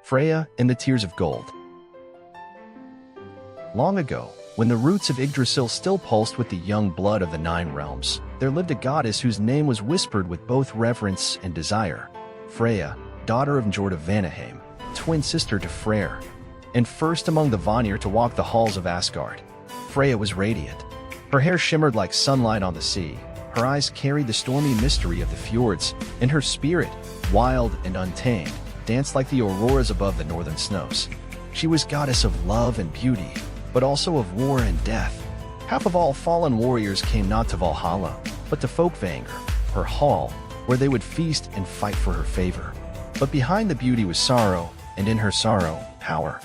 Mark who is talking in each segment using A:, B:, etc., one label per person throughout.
A: Freyja and the Tears of Gold. Long ago, when the roots of Yggdrasil still pulsed with the young blood of the Nine Realms, there lived a goddess whose name was whispered with both reverence and desire. Freyja, daughter of Njord of Vanaheim, twin sister to Freyr, and first among the Vanir to walk the halls of Asgard. Freyja was radiant. Her hair shimmered like sunlight on the sea, her eyes carried the stormy mystery of the fjords, and her spirit, wild and untamed, danced like the auroras above the northern snows. She was goddess of love and beauty, but also of war and death. Half of all fallen warriors came not to Valhalla, but to Folkvanger, her hall, where they would feast and fight for her favor. But behind the beauty was sorrow, and in her sorrow, power.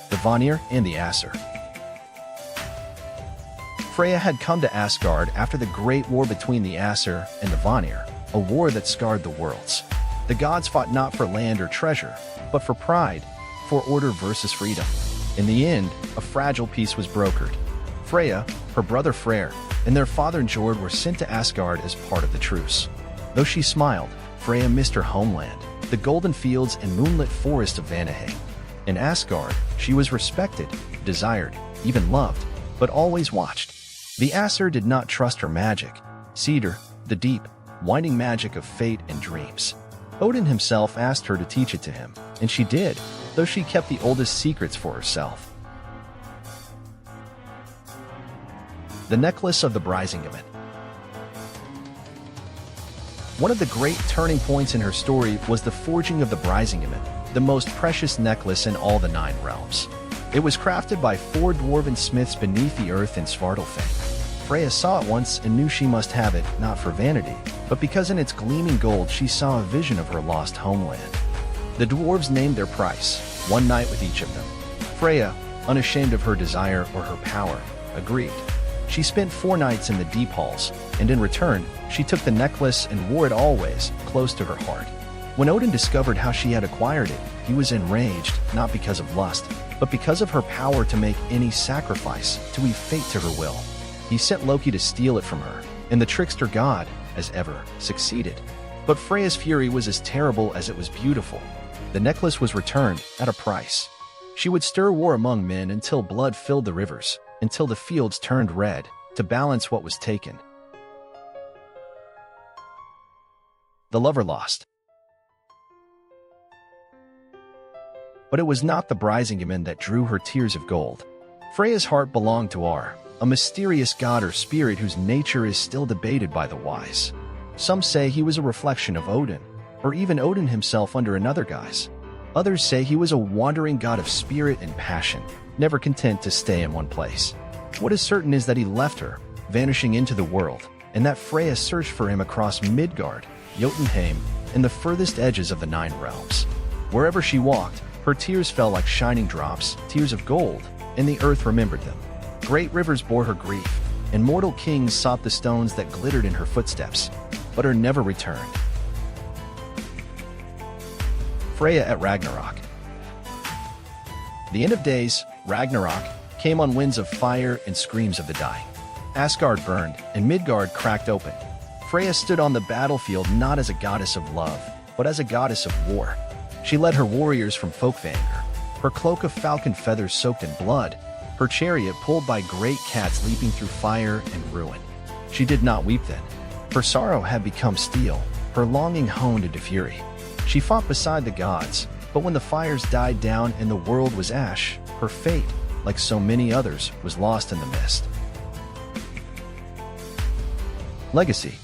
A: The Vanir and the Aesir. Freyja had come to Asgard after the great war between the Aesir and the Vanir, a war that scarred the worlds. The gods fought not for land or treasure, but for pride, for order versus freedom. In the end, a fragile peace was brokered. Freyja, her brother Freyr, and their father Njord were sent to Asgard as part of the truce. Though she smiled, Freyja missed her homeland, the golden fields and moonlit forest of Vanaheim. In Asgard, she was respected, desired, even loved, but always watched. The Aesir did not trust her magic, Cedar, the deep, winding magic of fate and dreams. Odin himself asked her to teach it to him, and she did, though she kept the oldest secrets for herself. The Necklace of the Brísingamen. One of the great turning points in her story was the forging of the Brísingamen, the most precious necklace in all the Nine Realms. It was crafted by 4 dwarven smiths beneath the earth in Svartalfheim. Freyja saw it once and knew she must have it, not for vanity, but because in its gleaming gold she saw a vision of her lost homeland. The dwarves named their price, 1 night with each of them. Freyja, unashamed of her desire or her power, agreed. She spent 4 nights in the deep halls, and in return, she took the necklace and wore it always, close to her heart. When Odin discovered how she had acquired it, he was enraged, not because of lust, but because of her power to make any sacrifice, to weave fate to her will. He sent Loki to steal it from her, and the trickster god, as ever, succeeded. But Freyja's fury was as terrible as it was beautiful. The necklace was returned at a price. She would stir war among men until blood filled the rivers, until the fields turned red, to balance what was taken. The lover lost. But it was not the Brísingamen that drew her tears of gold. Freyja's heart belonged to Ar, a mysterious god or spirit whose nature is still debated by the wise. Some say he was a reflection of Odin, or even Odin himself under another guise. Others say he was a wandering god of spirit and passion, never content to stay in one place. What is certain is that he left her, vanishing into the world, and that Freyja searched for him across Midgard, Jotunheim, and the furthest edges of the Nine Realms. Wherever she walked, her tears fell like shining drops, tears of gold, and the earth remembered them. Great rivers bore her grief, and mortal kings sought the stones that glittered in her footsteps, but her never returned. Freyja at Ragnarok. The end of days, Ragnarok, came on winds of fire and screams of the dying. Asgard burned, and Midgard cracked open. Freyja stood on the battlefield not as a goddess of love, but as a goddess of war. She led her warriors from Folkvanger, her cloak of falcon feathers soaked in blood, her chariot pulled by great cats leaping through fire and ruin. She did not weep then. Her sorrow had become steel, her longing honed into fury. She fought beside the gods, but when the fires died down and the world was ash, her fate, like so many others, was lost in the mist. Legacy.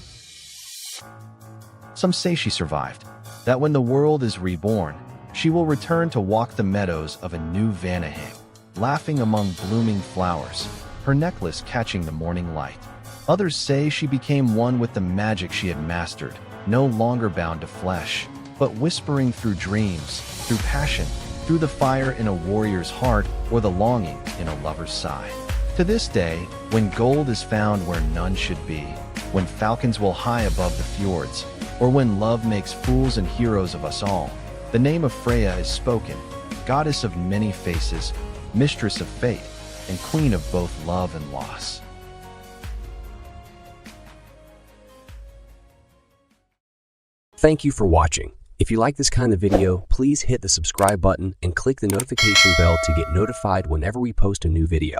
A: Some say she survived, that when the world is reborn, she will return to walk the meadows of a new Vanaheim, laughing among blooming flowers, her necklace catching the morning light. Others say she became one with the magic she had mastered, no longer bound to flesh, but whispering through dreams, through passion, through the fire in a warrior's heart or the longing in a lover's sigh. To this day, when gold is found where none should be, when falcons will high above the fjords, or when love makes fools and heroes of us all, the name of Freyja is spoken, goddess of many faces, mistress of fate, and queen of both love and loss.
B: Thank you for watching. If you like this kind of video, please hit the subscribe button and click the notification bell to get notified whenever we post a new video.